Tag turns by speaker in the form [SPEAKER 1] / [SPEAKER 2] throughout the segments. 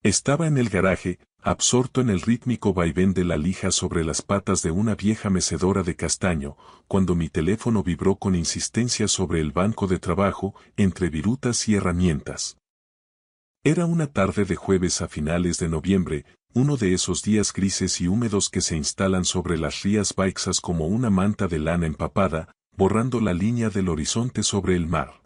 [SPEAKER 1] Estaba en el garaje, absorto en el rítmico vaivén de la lija sobre las patas de una vieja mecedora de castaño, cuando mi teléfono vibró con insistencia sobre el banco de trabajo, entre virutas y herramientas. Era una tarde de jueves a finales de noviembre, uno de esos días grises y húmedos que se instalan sobre las rías Baixas como una manta de lana empapada, borrando la línea del horizonte sobre el mar.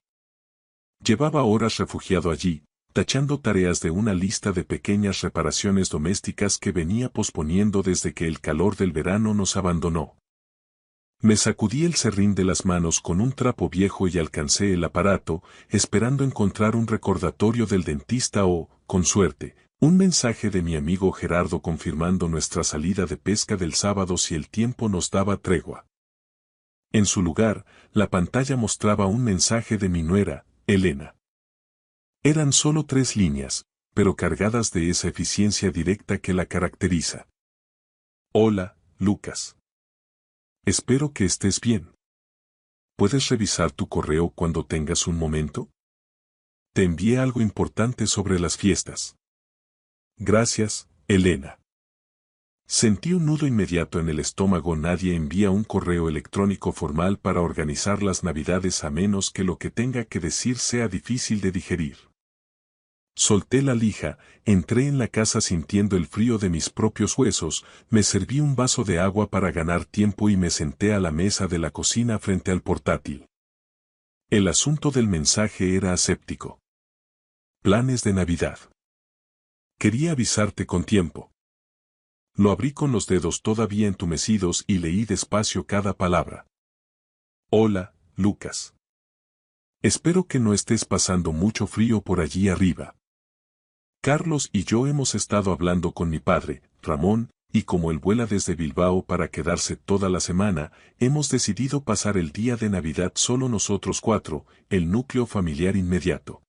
[SPEAKER 1] Llevaba horas refugiado allí, tachando tareas de una lista de pequeñas reparaciones domésticas que venía posponiendo desde que el calor del verano nos abandonó. Me sacudí el serrín de las manos con un trapo viejo y alcancé el aparato, esperando encontrar un recordatorio del dentista o, con suerte, un mensaje de mi amigo Gerardo confirmando nuestra salida de pesca del sábado si el tiempo nos daba tregua. En su lugar, la pantalla mostraba un mensaje de mi nuera, Elena. Eran solo 3 líneas, pero cargadas de esa eficiencia directa que la caracteriza. Hola, Lucas. Espero que estés bien. ¿Puedes revisar tu correo cuando tengas un momento? Te envié algo importante sobre las fiestas. Gracias, Elena. Sentí un nudo inmediato en el estómago. Nadie envía un correo electrónico formal para organizar las Navidades a menos que lo que tenga que decir sea difícil de digerir. Solté la lija, entré en la casa sintiendo el frío de mis propios huesos, me serví un vaso de agua para ganar tiempo y me senté a la mesa de la cocina frente al portátil. El asunto del mensaje era aséptico. Planes de Navidad. Quería avisarte con tiempo. Lo abrí con los dedos todavía entumecidos y leí despacio cada palabra. Hola, Lucas. Espero que no estés pasando mucho frío por allí arriba. Carlos y yo hemos estado hablando con mi padre, Ramón, y como él vuela desde Bilbao para quedarse toda la semana, hemos decidido pasar el día de Navidad solo nosotros 4, el núcleo familiar inmediato.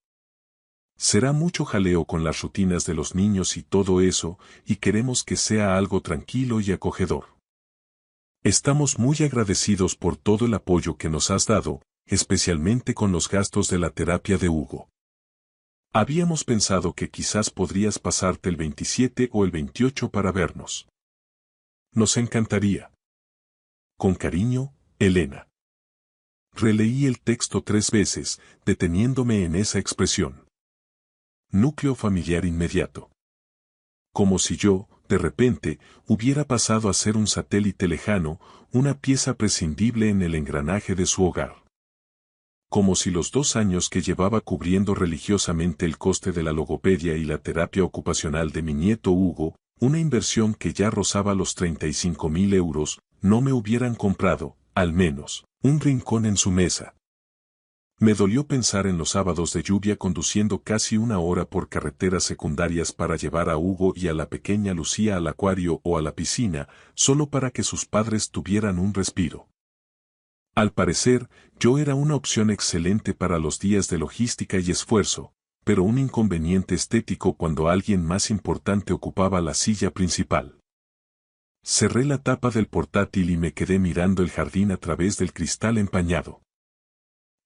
[SPEAKER 1] Será mucho jaleo con las rutinas de los niños y todo eso, y queremos que sea algo tranquilo y acogedor. Estamos muy agradecidos por todo el apoyo que nos has dado, especialmente con los gastos de la terapia de Hugo. Habíamos pensado que quizás podrías pasarte el 27 o el 28 para vernos. Nos encantaría. Con cariño, Elena. Releí el texto 3 veces, deteniéndome en esa expresión. Núcleo familiar inmediato. Como si yo, de repente, hubiera pasado a ser un satélite lejano, una pieza prescindible en el engranaje de su hogar. Como si los 2 años que llevaba cubriendo religiosamente el coste de la logopedia y la terapia ocupacional de mi nieto Hugo, una inversión que ya rozaba los 35.000 euros, no me hubieran comprado, al menos, un rincón en su mesa. Me dolió pensar en los sábados de lluvia conduciendo casi 1 hora por carreteras secundarias para llevar a Hugo y a la pequeña Lucía al acuario o a la piscina, solo para que sus padres tuvieran un respiro. Al parecer, yo era una opción excelente para los días de logística y esfuerzo, pero un inconveniente estético cuando alguien más importante ocupaba la silla principal. Cerré la tapa del portátil y me quedé mirando el jardín a través del cristal empañado.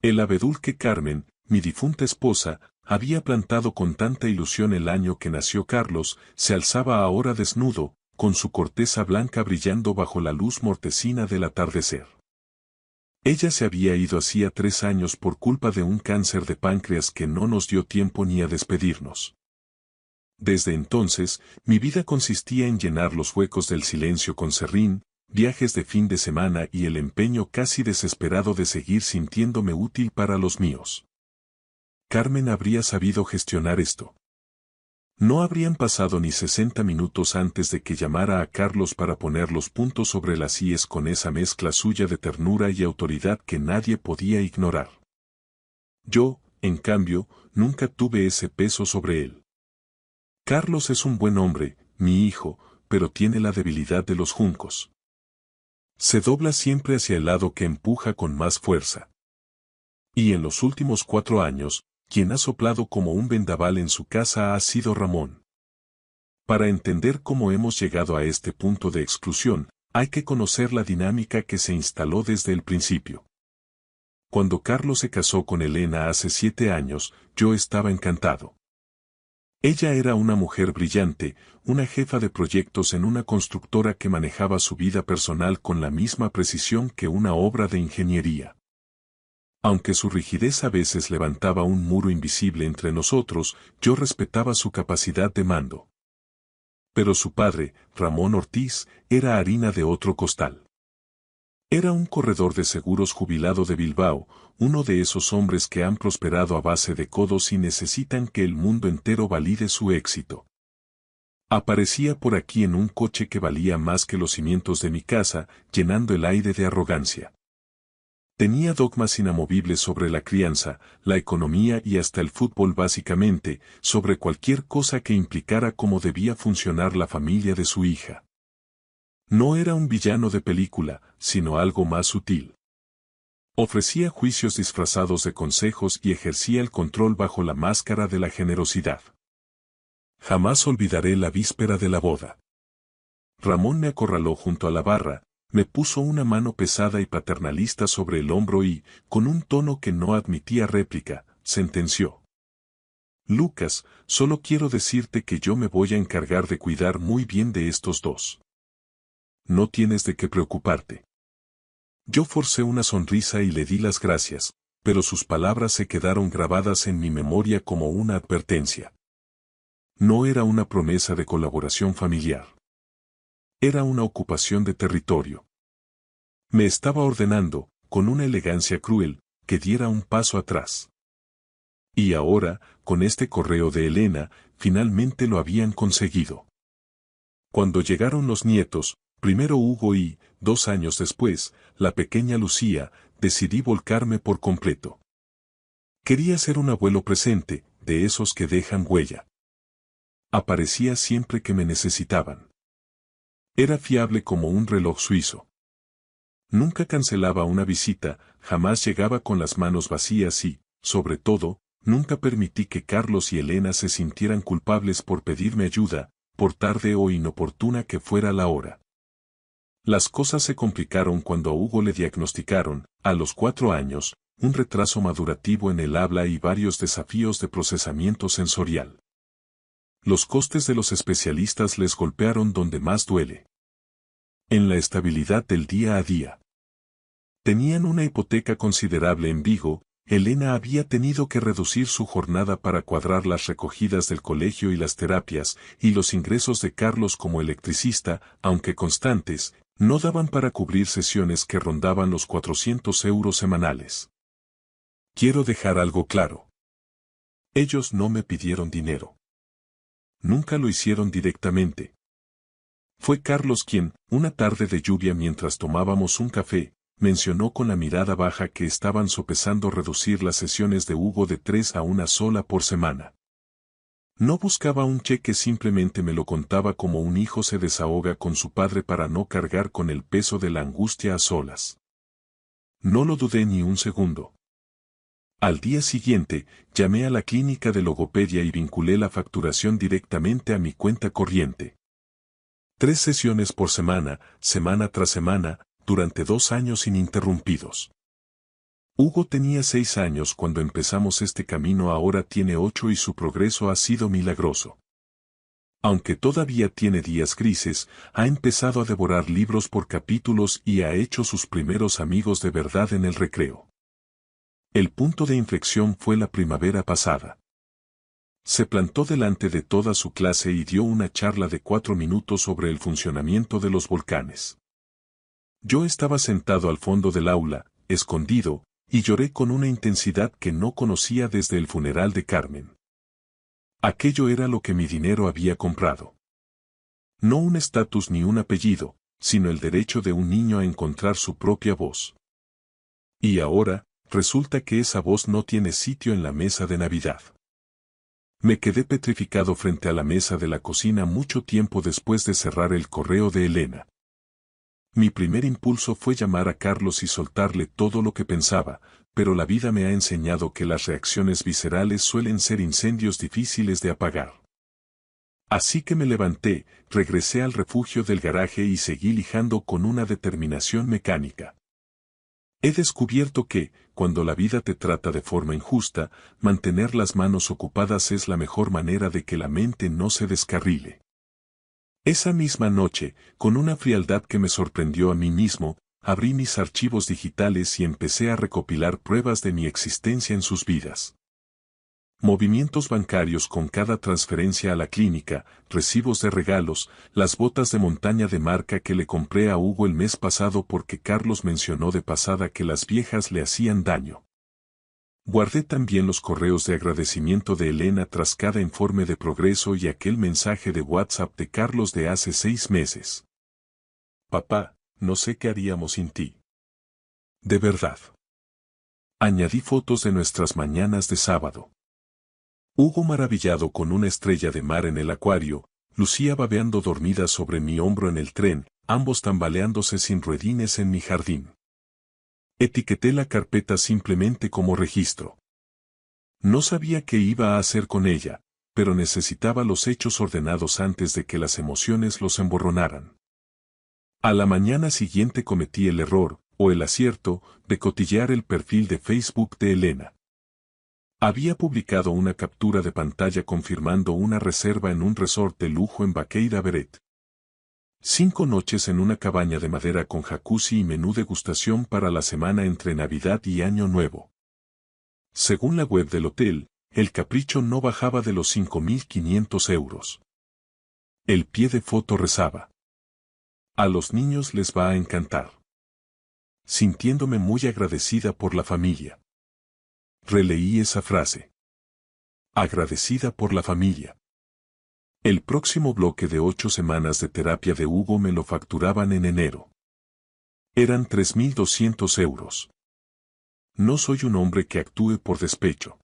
[SPEAKER 1] El abedul que Carmen, mi difunta esposa, había plantado con tanta ilusión el año que nació Carlos, se alzaba ahora desnudo, con su corteza blanca brillando bajo la luz mortecina del atardecer. Ella se había ido hacía 3 años por culpa de un cáncer de páncreas que no nos dio tiempo ni a despedirnos. Desde entonces, mi vida consistía en llenar los huecos del silencio con serrín, viajes de fin de semana y el empeño casi desesperado de seguir sintiéndome útil para los míos. Carmen habría sabido gestionar esto. No habrían pasado ni 60 minutos antes de que llamara a Carlos para poner los puntos sobre las íes con esa mezcla suya de ternura y autoridad que nadie podía ignorar. Yo, en cambio, nunca tuve ese peso sobre él. Carlos es un buen hombre, mi hijo, pero tiene la debilidad de los juncos. Se dobla siempre hacia el lado que empuja con más fuerza. Y en los últimos 4 años, quien ha soplado como un vendaval en su casa ha sido Ramón. Para entender cómo hemos llegado a este punto de exclusión, hay que conocer la dinámica que se instaló desde el principio. Cuando Carlos se casó con Elena hace 7 años, yo estaba encantado. Ella era una mujer brillante, una jefa de proyectos en una constructora que manejaba su vida personal con la misma precisión que una obra de ingeniería. Aunque su rigidez a veces levantaba un muro invisible entre nosotros, yo respetaba su capacidad de mando. Pero su padre, Ramón Ortiz, era harina de otro costal. Era un corredor de seguros jubilado de Bilbao, uno de esos hombres que han prosperado a base de codos y necesitan que el mundo entero valide su éxito. Aparecía por aquí en un coche que valía más que los cimientos de mi casa, llenando el aire de arrogancia. Tenía dogmas inamovibles sobre la crianza, la economía y hasta el fútbol básicamente, sobre cualquier cosa que implicara cómo debía funcionar la familia de su hija. No era un villano de película, sino algo más sutil. Ofrecía juicios disfrazados de consejos y ejercía el control bajo la máscara de la generosidad. Jamás olvidaré la víspera de la boda. Ramón me acorraló junto a la barra, me puso una mano pesada y paternalista sobre el hombro y, con un tono que no admitía réplica, sentenció. Lucas, solo quiero decirte que yo me voy a encargar de cuidar muy bien de estos dos. No tienes de qué preocuparte. Yo forcé una sonrisa y le di las gracias, pero sus palabras se quedaron grabadas en mi memoria como una advertencia. No era una promesa de colaboración familiar. Era una ocupación de territorio. Me estaba ordenando, con una elegancia cruel, que diera un paso atrás. Y ahora, con este correo de Elena, finalmente lo habían conseguido. Cuando llegaron los nietos, primero Hugo y, 2 años después, la pequeña Lucía, decidí volcarme por completo. Quería ser un abuelo presente, de esos que dejan huella. Aparecía siempre que me necesitaban. Era fiable como un reloj suizo. Nunca cancelaba una visita, jamás llegaba con las manos vacías y, sobre todo, nunca permití que Carlos y Elena se sintieran culpables por pedirme ayuda, por tarde o inoportuna que fuera la hora. Las cosas se complicaron cuando a Hugo le diagnosticaron, a los 4 años, un retraso madurativo en el habla y varios desafíos de procesamiento sensorial. Los costes de los especialistas les golpearon donde más duele. En la estabilidad del día a día. Tenían una hipoteca considerable en Vigo, Elena había tenido que reducir su jornada para cuadrar las recogidas del colegio y las terapias, y los ingresos de Carlos como electricista, aunque constantes, no daban para cubrir sesiones que rondaban los 400 euros semanales. Quiero dejar algo claro. Ellos no me pidieron dinero. Nunca lo hicieron directamente. Fue Carlos quien, una tarde de lluvia mientras tomábamos un café, mencionó con la mirada baja que estaban sopesando reducir las sesiones de Hugo de 3 a 1 sola por semana. No buscaba un cheque, simplemente me lo contaba como un hijo se desahoga con su padre para no cargar con el peso de la angustia a solas. No lo dudé ni un segundo. Al día siguiente, llamé a la clínica de logopedia y vinculé la facturación directamente a mi cuenta corriente. 3 sesiones por semana, semana tras semana, durante 2 años ininterrumpidos. Hugo tenía 6 años cuando empezamos este camino, ahora tiene 8 y su progreso ha sido milagroso. Aunque todavía tiene días grises, ha empezado a devorar libros por capítulos y ha hecho sus primeros amigos de verdad en el recreo. El punto de inflexión fue la primavera pasada. Se plantó delante de toda su clase y dio una charla de 4 minutos sobre el funcionamiento de los volcanes. Yo estaba sentado al fondo del aula, escondido, y lloré con una intensidad que no conocía desde el funeral de Carmen. Aquello era lo que mi dinero había comprado. No un estatus ni un apellido, sino el derecho de un niño a encontrar su propia voz. Y ahora, resulta que esa voz no tiene sitio en la mesa de Navidad. Me quedé petrificado frente a la mesa de la cocina mucho tiempo después de cerrar el correo de Elena. Mi primer impulso fue llamar a Carlos y soltarle todo lo que pensaba, pero la vida me ha enseñado que las reacciones viscerales suelen ser incendios difíciles de apagar. Así que me levanté, regresé al refugio del garaje y seguí lijando con una determinación mecánica. He descubierto que, cuando la vida te trata de forma injusta, mantener las manos ocupadas es la mejor manera de que la mente no se descarrile. Esa misma noche, con una frialdad que me sorprendió a mí mismo, abrí mis archivos digitales y empecé a recopilar pruebas de mi existencia en sus vidas. Movimientos bancarios con cada transferencia a la clínica, recibos de regalos, las botas de montaña de marca que le compré a Hugo el mes pasado porque Carlos mencionó de pasada que las viejas le hacían daño. Guardé también los correos de agradecimiento de Elena tras cada informe de progreso y aquel mensaje de WhatsApp de Carlos de hace 6 meses. Papá, no sé qué haríamos sin ti. De verdad. Añadí fotos de nuestras mañanas de sábado. Hugo maravillado con una estrella de mar en el acuario, Lucía babeando dormida sobre mi hombro en el tren, ambos tambaleándose sin ruedines en mi jardín. Etiqueté la carpeta simplemente como registro. No sabía qué iba a hacer con ella, pero necesitaba los hechos ordenados antes de que las emociones los emborronaran. A la mañana siguiente cometí el error, o el acierto, de cotillear el perfil de Facebook de Elena. Había publicado una captura de pantalla confirmando una reserva en un resort de lujo en Baqueira Beret. 5 noches en una cabaña de madera con jacuzzi y menú degustación para la semana entre Navidad y Año Nuevo. Según la web del hotel, el capricho no bajaba de los 5.500 euros. El pie de foto rezaba: a los niños les va a encantar. Sintiéndome muy agradecida por la familia. Releí esa frase. Agradecida por la familia. El próximo bloque de 8 semanas de terapia de Hugo me lo facturaban en enero. Eran 3.200 euros. No soy un hombre que actúe por despecho.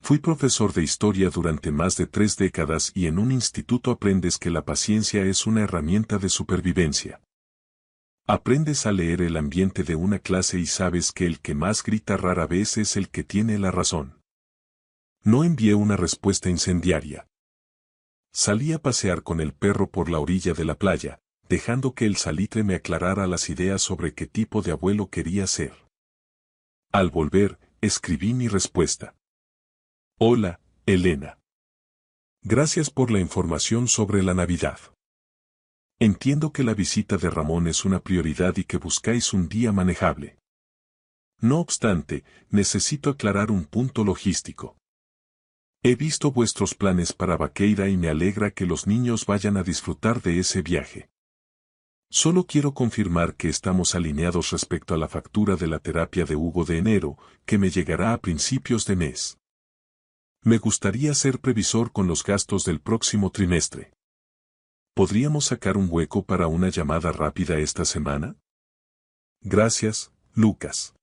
[SPEAKER 1] Fui profesor de historia durante más de 3 décadas y en un instituto aprendes que la paciencia es una herramienta de supervivencia. Aprendes a leer el ambiente de una clase y sabes que el que más grita rara vez es el que tiene la razón. No envié una respuesta incendiaria. Salí a pasear con el perro por la orilla de la playa, dejando que el salitre me aclarara las ideas sobre qué tipo de abuelo quería ser. Al volver, escribí mi respuesta. Hola, Elena. Gracias por la información sobre la Navidad. Entiendo que la visita de Ramón es una prioridad y que buscáis un día manejable. No obstante, necesito aclarar un punto logístico. He visto vuestros planes para Baqueira y me alegra que los niños vayan a disfrutar de ese viaje. Solo quiero confirmar que estamos alineados respecto a la factura de la terapia de Hugo de enero, que me llegará a principios de mes. Me gustaría ser previsor con los gastos del próximo trimestre. ¿Podríamos sacar un hueco para una llamada rápida esta semana? Gracias, Lucas.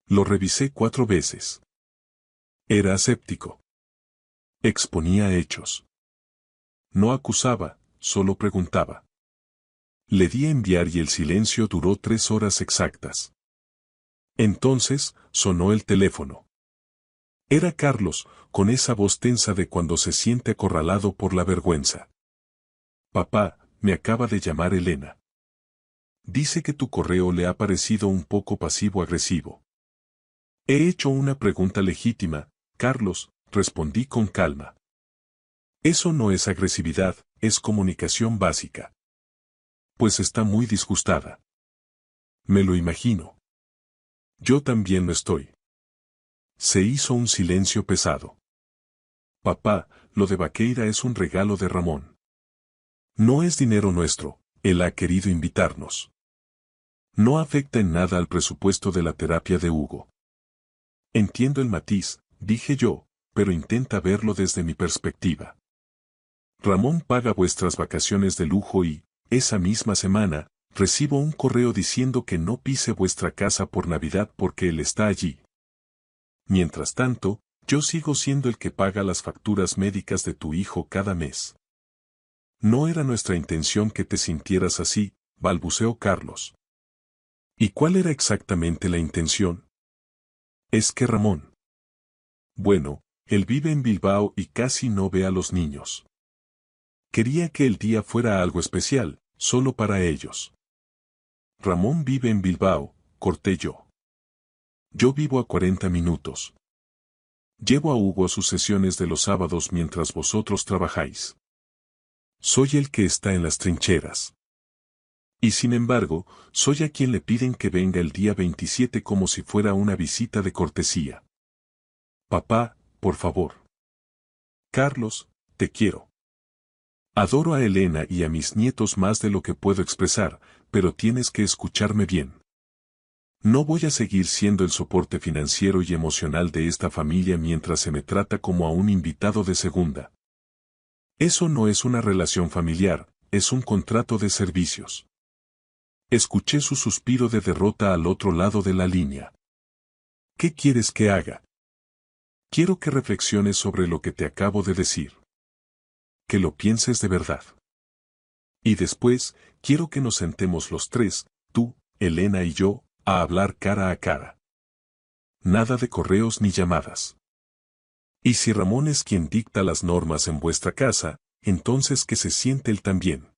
[SPEAKER 1] Lo revisé 4 veces. Era aséptico. Exponía hechos. No acusaba, solo preguntaba. Le di a enviar y el silencio duró 3 horas exactas. Entonces, sonó el teléfono. Era Carlos, con esa voz tensa de cuando se siente acorralado por la vergüenza. Papá, me acaba de llamar Elena. Dice que tu correo le ha parecido un poco pasivo-agresivo. He hecho una pregunta legítima, Carlos, respondí con calma. Eso no es agresividad, es comunicación básica. Pues está muy disgustada. Me lo imagino. Yo también lo estoy. Se hizo un silencio pesado. Papá, lo de Baqueira es un regalo de Ramón. No es dinero nuestro, él ha querido invitarnos. No afecta en nada al presupuesto de la terapia de Hugo. Entiendo el matiz, dije yo, pero intenta verlo desde mi perspectiva. Ramón paga vuestras vacaciones de lujo y, esa misma semana, recibo un correo diciendo que no pise vuestra casa por Navidad porque él está allí. Mientras tanto, yo sigo siendo el que paga las facturas médicas de tu hijo cada mes. No era nuestra intención que te sintieras así, balbuceó Carlos. ¿Y cuál era exactamente la intención? Es que Ramón. Bueno, él vive en Bilbao y casi no ve a los niños. Quería que el día fuera algo especial, solo para ellos. Ramón vive en Bilbao, corté yo. Yo vivo a 40 minutos. Llevo a Hugo a sus sesiones de los sábados mientras vosotros trabajáis. Soy el que está en las trincheras. Y sin embargo, soy a quien le piden que venga el día 27 como si fuera una visita de cortesía. Papá, por favor. Carlos, te quiero. Adoro a Elena y a mis nietos más de lo que puedo expresar, pero tienes que escucharme bien. No voy a seguir siendo el soporte financiero y emocional de esta familia mientras se me trata como a un invitado de segunda. Eso no es una relación familiar, es un contrato de servicios. Escuché su suspiro de derrota al otro lado de la línea. ¿Qué quieres que haga? Quiero que reflexiones sobre lo que te acabo de decir. Que lo pienses de verdad. Y después, quiero que nos sentemos los tres, tú, Elena y yo, a hablar cara a cara. Nada de correos ni llamadas. Y si Ramón es quien dicta las normas en vuestra casa, entonces que se siente él también.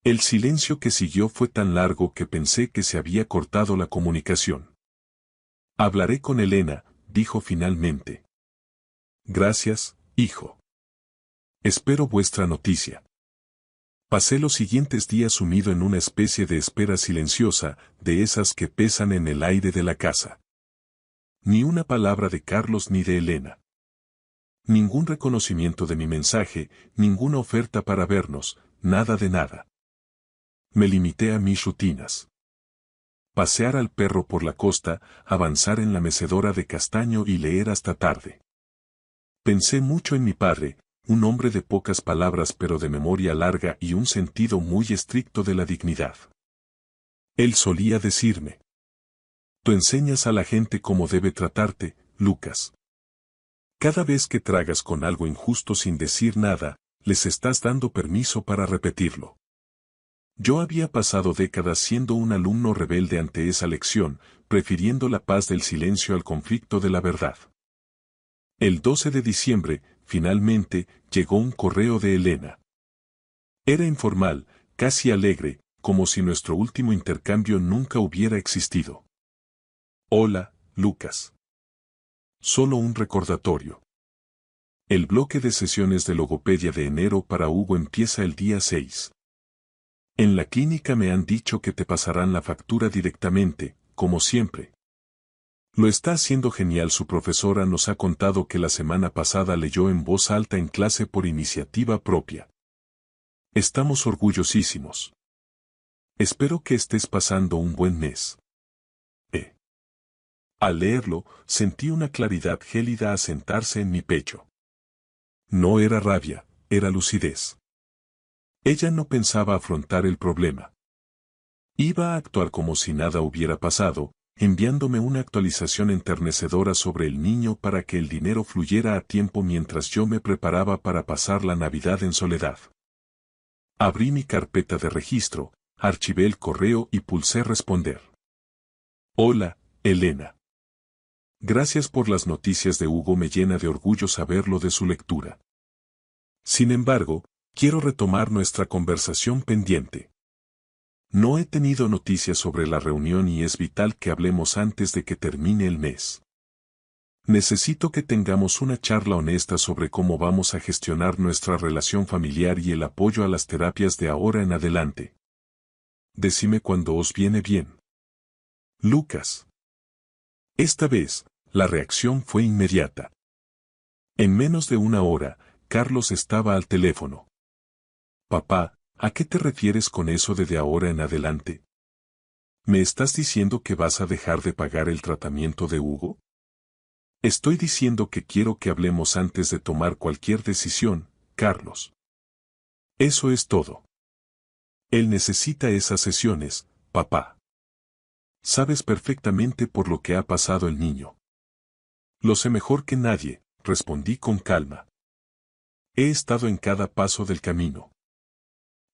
[SPEAKER 1] El silencio que siguió fue tan largo que pensé que se había cortado la comunicación. Hablaré con Elena, dijo finalmente. Gracias, hijo. Espero vuestra noticia. Pasé los siguientes días sumido en una especie de espera silenciosa, de esas que pesan en el aire de la casa. Ni una palabra de Carlos ni de Elena. Ningún reconocimiento de mi mensaje, ninguna oferta para vernos, nada de nada. Me limité a mis rutinas. Pasear al perro por la costa, avanzar en la mecedora de castaño y leer hasta tarde. Pensé mucho en mi padre, un hombre de pocas palabras pero de memoria larga y un sentido muy estricto de la dignidad. Él solía decirme: tú enseñas a la gente cómo debe tratarte, Lucas. Cada vez que tragas con algo injusto sin decir nada, les estás dando permiso para repetirlo. Yo había pasado décadas siendo un alumno rebelde ante esa lección, prefiriendo la paz del silencio al conflicto de la verdad. El 12 de diciembre, finalmente, llegó un correo de Elena. Era informal, casi alegre, como si nuestro último intercambio nunca hubiera existido. Hola, Lucas. Solo un recordatorio. El bloque de sesiones de logopedia de enero para Hugo empieza el día 6. En la clínica me han dicho que te pasarán la factura directamente, como siempre. Lo está haciendo genial. Su profesora nos ha contado que la semana pasada leyó en voz alta en clase por iniciativa propia. Estamos orgullosísimos. Espero que estés pasando un buen mes. Al leerlo, sentí una claridad gélida asentarse en mi pecho. No era rabia, era lucidez. Ella no pensaba afrontar el problema. Iba a actuar como si nada hubiera pasado, enviándome una actualización enternecedora sobre el niño para que el dinero fluyera a tiempo mientras yo me preparaba para pasar la Navidad en soledad. Abrí mi carpeta de registro, archivé el correo y pulsé responder. Hola, Elena. Gracias por las noticias de Hugo, me llena de orgullo saberlo de su lectura. Sin embargo, quiero retomar nuestra conversación pendiente. No he tenido noticias sobre la reunión y es vital que hablemos antes de que termine el mes. Necesito que tengamos una charla honesta sobre cómo vamos a gestionar nuestra relación familiar y el apoyo a las terapias de ahora en adelante. Decime cuando os viene bien. Lucas. Esta vez, la reacción fue inmediata. En menos de una hora, Carlos estaba al teléfono. Papá, ¿a qué te refieres con eso de ahora en adelante? ¿Me estás diciendo que vas a dejar de pagar el tratamiento de Hugo? Estoy diciendo que quiero que hablemos antes de tomar cualquier decisión, Carlos. Eso es todo. Él necesita esas sesiones, papá. Sabes perfectamente por lo que ha pasado el niño. Lo sé mejor que nadie, respondí con calma. He estado en cada paso del camino.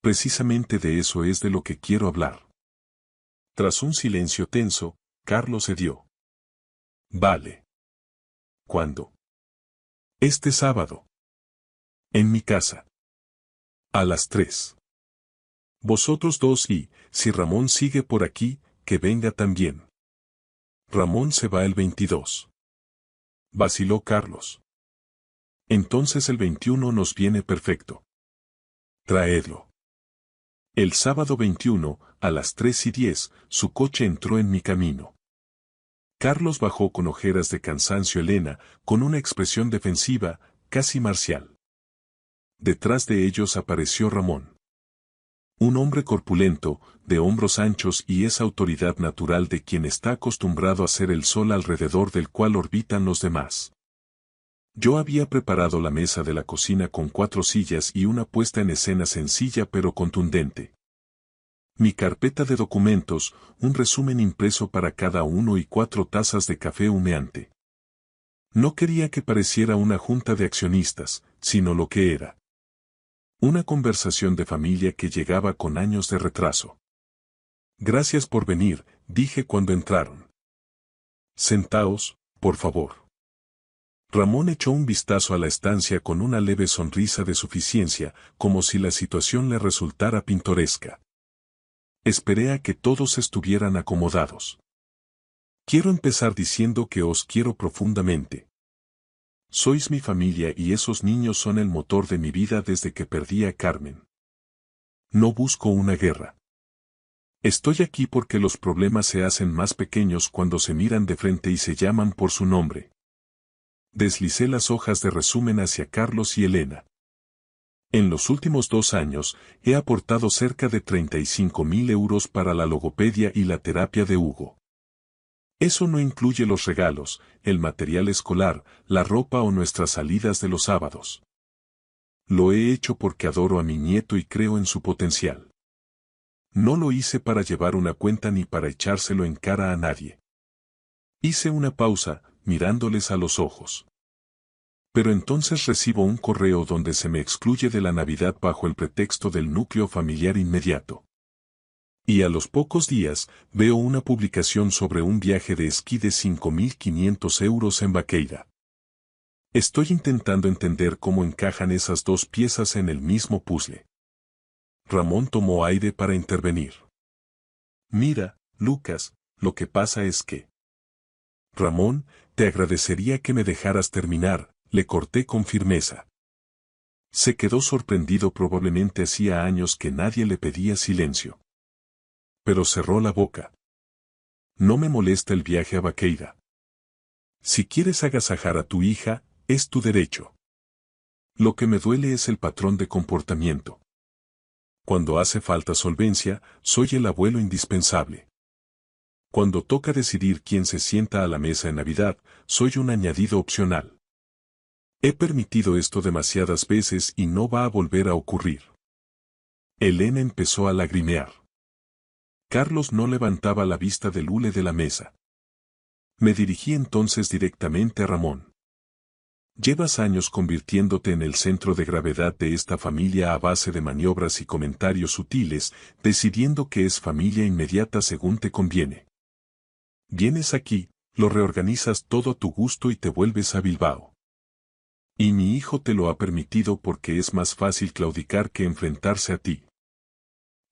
[SPEAKER 1] Precisamente de eso es de lo que quiero hablar. Tras un silencio tenso, Carlos cedió. Vale. ¿Cuándo? Este sábado. En mi casa. A las 3. Vosotros dos y, si Ramón sigue por aquí, que venga también. Ramón se va el 22. Vaciló Carlos. Entonces el 21 nos viene perfecto. Traedlo. El sábado 21, a las 3:10, su coche entró en mi camino. Carlos bajó con ojeras de cansancio. Elena, con una expresión defensiva, casi marcial. Detrás de ellos apareció Ramón. Un hombre corpulento, de hombros anchos y esa autoridad natural de quien está acostumbrado a ser el sol alrededor del cual orbitan los demás. Yo había preparado la mesa de la cocina con 4 sillas y una puesta en escena sencilla pero contundente. Mi carpeta de documentos, un resumen impreso para cada uno y 4 tazas de café humeante. No quería que pareciera una junta de accionistas, sino lo que era. Una conversación de familia que llegaba con años de retraso. Gracias por venir, dije cuando entraron. Sentaos, por favor. Ramón echó un vistazo a la estancia con una leve sonrisa de suficiencia, como si la situación le resultara pintoresca. Esperé a que todos estuvieran acomodados. Quiero empezar diciendo que os quiero profundamente. Sois mi familia y esos niños son el motor de mi vida desde que perdí a Carmen. No busco una guerra. Estoy aquí porque los problemas se hacen más pequeños cuando se miran de frente y se llaman por su nombre. Deslicé las hojas de resumen hacia Carlos y Elena. En los últimos 2 años, he aportado cerca de 35.000 euros para la logopedia y la terapia de Hugo. Eso no incluye los regalos, el material escolar, la ropa o nuestras salidas de los sábados. Lo he hecho porque adoro a mi nieto y creo en su potencial. No lo hice para llevar una cuenta ni para echárselo en cara a nadie. Hice una pausa, mirándoles a los ojos. Pero entonces recibo un correo donde se me excluye de la Navidad bajo el pretexto del núcleo familiar inmediato. Y a los pocos días, veo una publicación sobre un viaje de esquí de 5.500 euros en Baqueira. Estoy intentando entender cómo encajan esas 2 piezas en el mismo puzzle. Ramón tomó aire para intervenir. Mira, Lucas, lo que pasa es que... Ramón, te agradecería que me dejaras terminar, le corté con firmeza. Se quedó sorprendido, probablemente hacía años que nadie le pedía silencio. Pero cerró la boca. No me molesta el viaje a Baqueira. Si quieres agasajar a tu hija, es tu derecho. Lo que me duele es el patrón de comportamiento. Cuando hace falta solvencia, soy el abuelo indispensable. Cuando toca decidir quién se sienta a la mesa en Navidad, soy un añadido opcional. He permitido esto demasiadas veces y no va a volver a ocurrir. Elena empezó a lagrimear. Carlos no levantaba la vista del hule de la mesa. Me dirigí entonces directamente a Ramón. Llevas años convirtiéndote en el centro de gravedad de esta familia a base de maniobras y comentarios sutiles, decidiendo que es familia inmediata según te conviene. Vienes aquí, lo reorganizas todo a tu gusto y te vuelves a Bilbao. Y mi hijo te lo ha permitido porque es más fácil claudicar que enfrentarse a ti.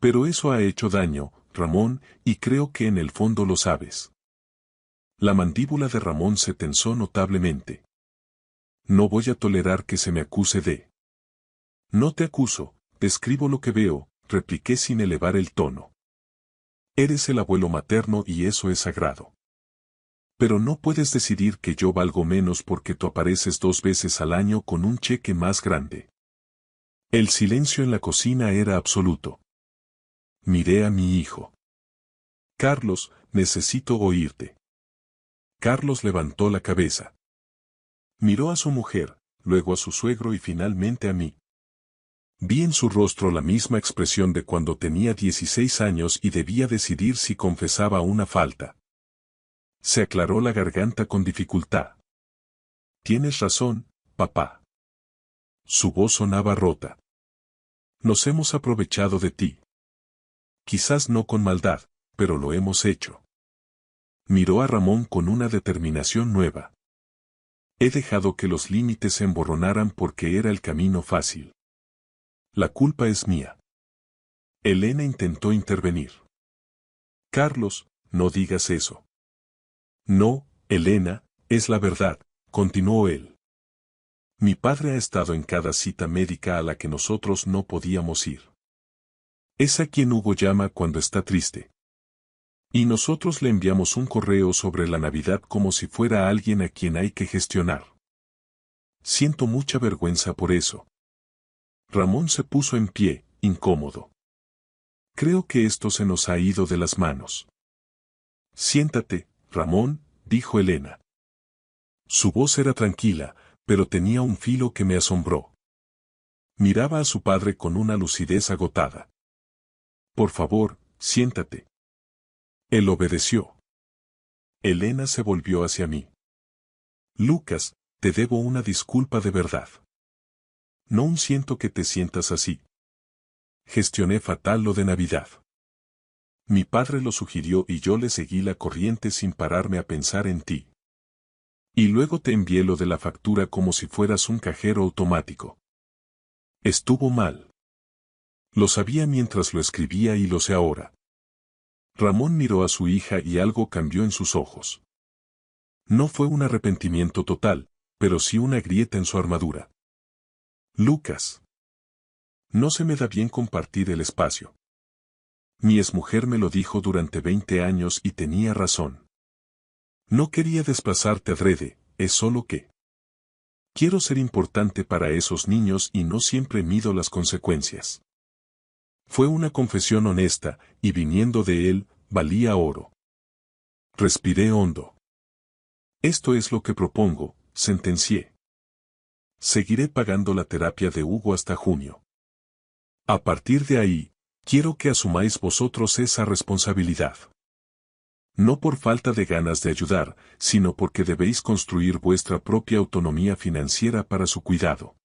[SPEAKER 1] Pero eso ha hecho daño, Ramón, y creo que en el fondo lo sabes. La mandíbula de Ramón se tensó notablemente. No voy a tolerar que se me acuse de... No te acuso, describo lo que veo, repliqué sin elevar el tono. Eres el abuelo materno y eso es sagrado. Pero no puedes decidir que yo valgo menos porque tú apareces 2 veces al año con un cheque más grande. El silencio en la cocina era absoluto. Miré a mi hijo. Carlos, necesito oírte. Carlos levantó la cabeza. Miró a su mujer, luego a su suegro y finalmente a mí. Vi en su rostro la misma expresión de cuando tenía 16 años y debía decidir si confesaba una falta. Se aclaró la garganta con dificultad. Tienes razón, papá. Su voz sonaba rota. Nos hemos aprovechado de ti. Quizás no con maldad, pero lo hemos hecho. Miró a Ramón con una determinación nueva. He dejado que los límites se emborronaran porque era el camino fácil. La culpa es mía. Elena intentó intervenir. Carlos, no digas eso. No, Elena, es la verdad, continuó él. Mi padre ha estado en cada cita médica a la que nosotros no podíamos ir. Es a quien Hugo llama cuando está triste. Y nosotros le enviamos un correo sobre la Navidad como si fuera alguien a quien hay que gestionar. Siento mucha vergüenza por eso. Ramón se puso en pie, incómodo. Creo que esto se nos ha ido de las manos. Siéntate, Ramón, dijo Elena. Su voz era tranquila, pero tenía un filo que me asombró. Miraba a su padre con una lucidez agotada. Por favor, siéntate. Él obedeció. Elena se volvió hacia mí. Lucas, te debo una disculpa de verdad. No siento que te sientas así. Gestioné fatal lo de Navidad. Mi padre lo sugirió y yo le seguí la corriente sin pararme a pensar en ti. Y luego te envié lo de la factura como si fueras un cajero automático. Estuvo mal. Lo sabía mientras lo escribía y lo sé ahora. Ramón miró a su hija y algo cambió en sus ojos. No fue un arrepentimiento total, pero sí una grieta en su armadura. Lucas. No se me da bien compartir el espacio. Mi exmujer me lo dijo durante 20 años y tenía razón. No quería desplazarte adrede, es solo que quiero ser importante para esos niños y no siempre mido las consecuencias. Fue una confesión honesta, y viniendo de él, valía oro. Respiré hondo. Esto es lo que propongo, sentencié. Seguiré pagando la terapia de Hugo hasta junio. A partir de ahí, quiero que asumáis vosotros esa responsabilidad. No por falta de ganas de ayudar, sino porque debéis construir vuestra propia autonomía financiera para su cuidado.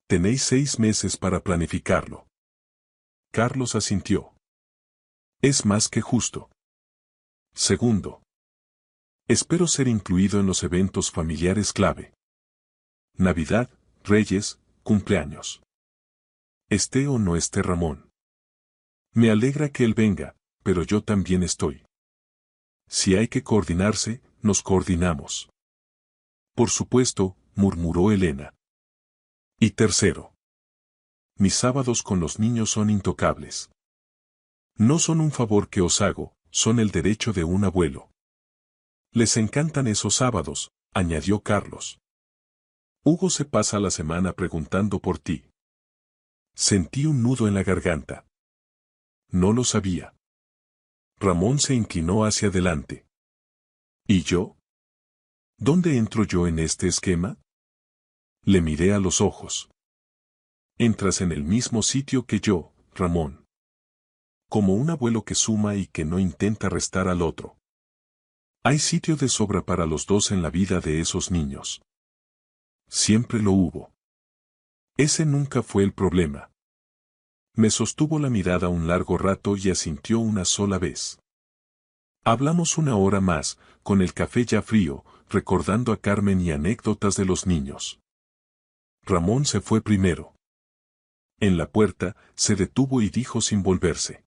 [SPEAKER 1] Tenéis 6 meses para planificarlo. Carlos asintió. Es más que justo. Segundo. Espero ser incluido en los eventos familiares clave. Navidad, Reyes, cumpleaños. Esté o no esté Ramón. Me alegra que él venga, pero yo también estoy. Si hay que coordinarse, nos coordinamos. Por supuesto, murmuró Elena. Y tercero. Mis sábados con los niños son intocables. No son un favor que os hago, son el derecho de un abuelo. Les encantan esos sábados, añadió Carlos. Hugo se pasa la semana preguntando por ti. Sentí un nudo en la garganta. No lo sabía. Ramón se inclinó hacia adelante. ¿Y yo? ¿Dónde entro yo en este esquema? Le miré a los ojos. Entras en el mismo sitio que yo, Ramón. Como un abuelo que suma y que no intenta restar al otro. Hay sitio de sobra para los dos en la vida de esos niños. Siempre lo hubo. Ese nunca fue el problema. Me sostuvo la mirada un largo rato y asintió una sola vez. Hablamos una hora más, con el café ya frío, recordando a Carmen y anécdotas de los niños. Ramón se fue primero. En la puerta, se detuvo y dijo sin volverse.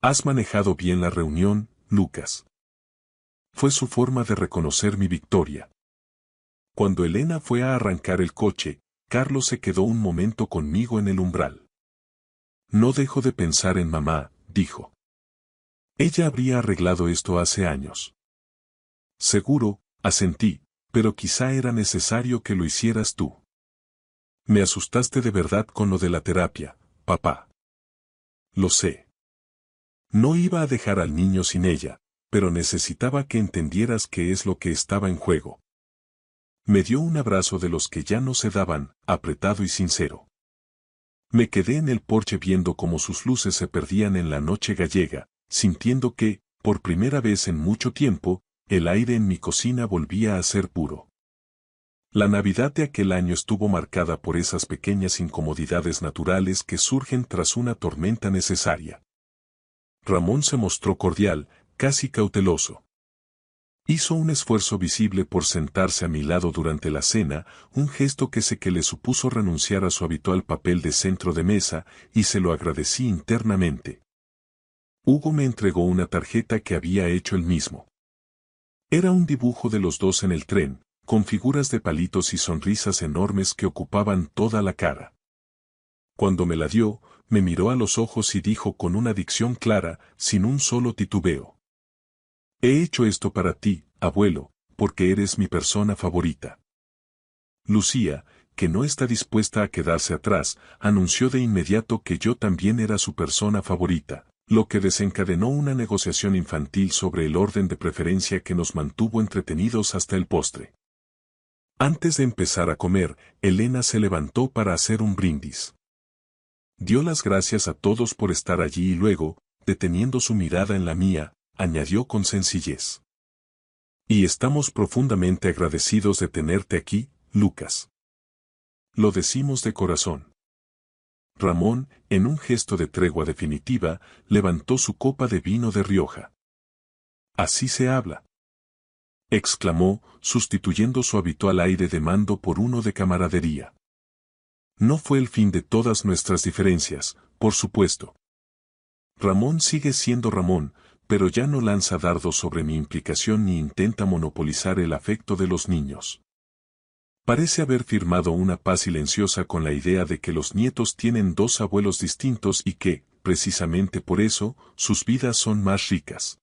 [SPEAKER 1] Has manejado bien la reunión, Lucas. Fue su forma de reconocer mi victoria. Cuando Elena fue a arrancar el coche, Carlos se quedó un momento conmigo en el umbral. No dejo de pensar en mamá, dijo. Ella habría arreglado esto hace años. Seguro, asentí, pero quizá era necesario que lo hicieras tú. Me asustaste de verdad con lo de la terapia, papá. Lo sé. No iba a dejar al niño sin ella, pero necesitaba que entendieras qué es lo que estaba en juego. Me dio un abrazo de los que ya no se daban, apretado y sincero. Me quedé en el porche viendo cómo sus luces se perdían en la noche gallega, sintiendo que, por primera vez en mucho tiempo, el aire en mi cocina volvía a ser puro. La Navidad de aquel año estuvo marcada por esas pequeñas incomodidades naturales que surgen tras una tormenta necesaria. Ramón se mostró cordial, casi cauteloso. Hizo un esfuerzo visible por sentarse a mi lado durante la cena, un gesto que sé que le supuso renunciar a su habitual papel de centro de mesa, y se lo agradecí internamente. Hugo me entregó una tarjeta que había hecho él mismo. Era un dibujo de los dos en el tren, con figuras de palitos y sonrisas enormes que ocupaban toda la cara. Cuando me la dio, me miró a los ojos y dijo con una dicción clara, sin un solo titubeo: «He hecho esto para ti, abuelo, porque eres mi persona favorita». Lucía, que no está dispuesta a quedarse atrás, anunció de inmediato que yo también era su persona favorita, lo que desencadenó una negociación infantil sobre el orden de preferencia que nos mantuvo entretenidos hasta el postre. Antes de empezar a comer, Elena se levantó para hacer un brindis. Dio las gracias a todos por estar allí y luego, deteniendo su mirada en la mía, añadió con sencillez: «Y estamos profundamente agradecidos de tenerte aquí, Lucas. Lo decimos de corazón». Ramón, en un gesto de tregua definitiva, levantó su copa de vino de Rioja. «Así se habla», exclamó, sustituyendo su habitual aire de mando por uno de camaradería. «No fue el fin de todas nuestras diferencias, por supuesto. Ramón sigue siendo Ramón, pero ya no lanza dardos sobre mi implicación ni intenta monopolizar el afecto de los niños. Parece haber firmado una paz silenciosa con la idea de que los nietos tienen dos abuelos distintos y que, precisamente por eso, sus vidas son más ricas.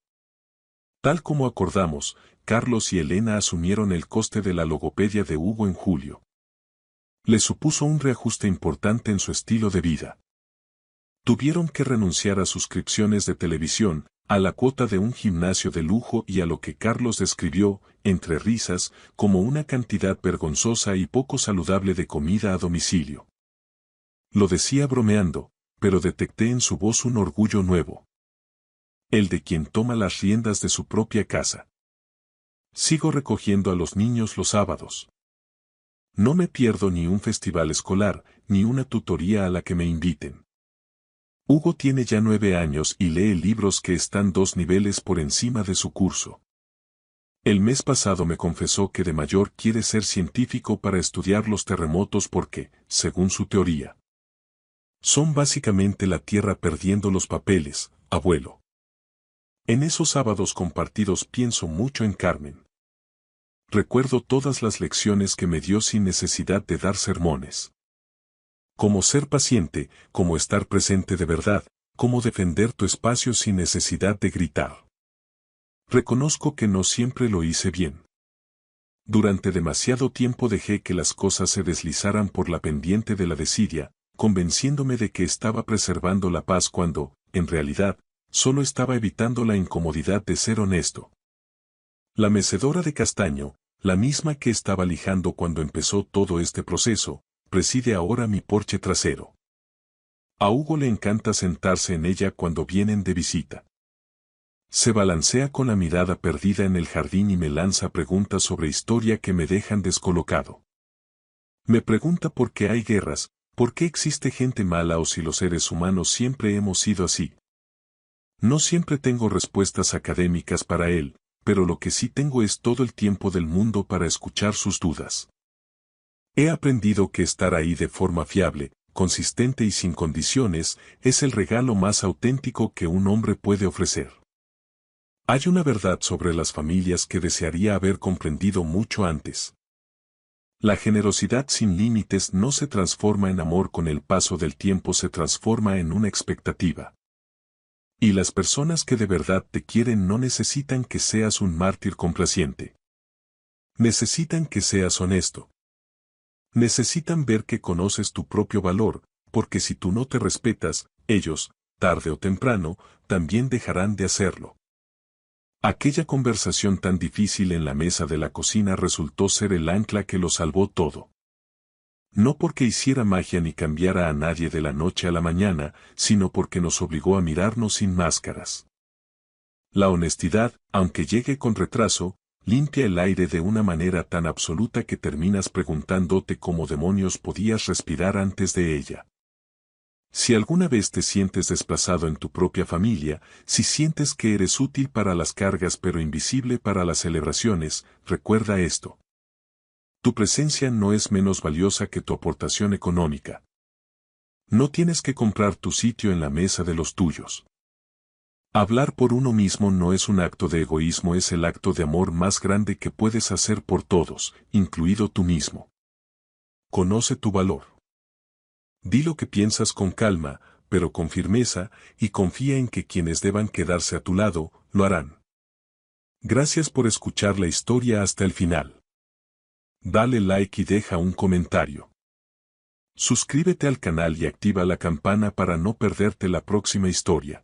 [SPEAKER 1] Tal como acordamos, Carlos y Elena asumieron el coste de la logopedia de Hugo en julio. Le supuso un reajuste importante en su estilo de vida. Tuvieron que renunciar a suscripciones de televisión, a la cuota de un gimnasio de lujo y a lo que Carlos describió, entre risas, como una cantidad vergonzosa y poco saludable de comida a domicilio. Lo decía bromeando, pero detecté en su voz un orgullo nuevo. El de quien toma las riendas de su propia casa. Sigo recogiendo a los niños los sábados. No me pierdo ni un festival escolar, ni una tutoría a la que me inviten. Hugo tiene ya 9 años y lee libros que están 2 niveles por encima de su curso. El mes pasado me confesó que de mayor quiere ser científico para estudiar los terremotos porque, según su teoría, son básicamente la Tierra perdiendo los papeles, abuelo. En esos sábados compartidos pienso mucho en Carmen. Recuerdo todas las lecciones que me dio sin necesidad de dar sermones. Cómo ser paciente, cómo estar presente de verdad, cómo defender tu espacio sin necesidad de gritar. Reconozco que no siempre lo hice bien. Durante demasiado tiempo dejé que las cosas se deslizaran por la pendiente de la desidia, convenciéndome de que estaba preservando la paz cuando, en realidad, solo estaba evitando la incomodidad de ser honesto. La mecedora de castaño, la misma que estaba lijando cuando empezó todo este proceso, preside ahora mi porche trasero. A Hugo le encanta sentarse en ella cuando vienen de visita. Se balancea con la mirada perdida en el jardín y me lanza preguntas sobre historia que me dejan descolocado. Me pregunta por qué hay guerras, por qué existe gente mala o si los seres humanos siempre hemos sido así. No siempre tengo respuestas académicas para él, pero lo que sí tengo es todo el tiempo del mundo para escuchar sus dudas. He aprendido que estar ahí de forma fiable, consistente y sin condiciones, es el regalo más auténtico que un hombre puede ofrecer. Hay una verdad sobre las familias que desearía haber comprendido mucho antes. La generosidad sin límites no se transforma en amor, con el paso del tiempo se transforma en una expectativa. Y las personas que de verdad te quieren no necesitan que seas un mártir complaciente. Necesitan que seas honesto. Necesitan ver que conoces tu propio valor, porque si tú no te respetas, ellos, tarde o temprano, también dejarán de hacerlo. Aquella conversación tan difícil en la mesa de la cocina resultó ser el ancla que lo salvó todo. No porque hiciera magia ni cambiara a nadie de la noche a la mañana, sino porque nos obligó a mirarnos sin máscaras. La honestidad, aunque llegue con retraso, limpia el aire de una manera tan absoluta que terminas preguntándote cómo demonios podías respirar antes de ella. Si alguna vez te sientes desplazado en tu propia familia, si sientes que eres útil para las cargas pero invisible para las celebraciones, recuerda esto. Tu presencia no es menos valiosa que tu aportación económica. No tienes que comprar tu sitio en la mesa de los tuyos. Hablar por uno mismo no es un acto de egoísmo, es el acto de amor más grande que puedes hacer por todos, incluido tú mismo. Conoce tu valor. Di lo que piensas con calma, pero con firmeza, y confía en que quienes deban quedarse a tu lado, lo harán. Gracias por escuchar la historia hasta el final. Dale like y deja un comentario. Suscríbete al canal y activa la campana para no perderte la próxima historia.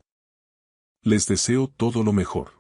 [SPEAKER 1] Les deseo todo lo mejor.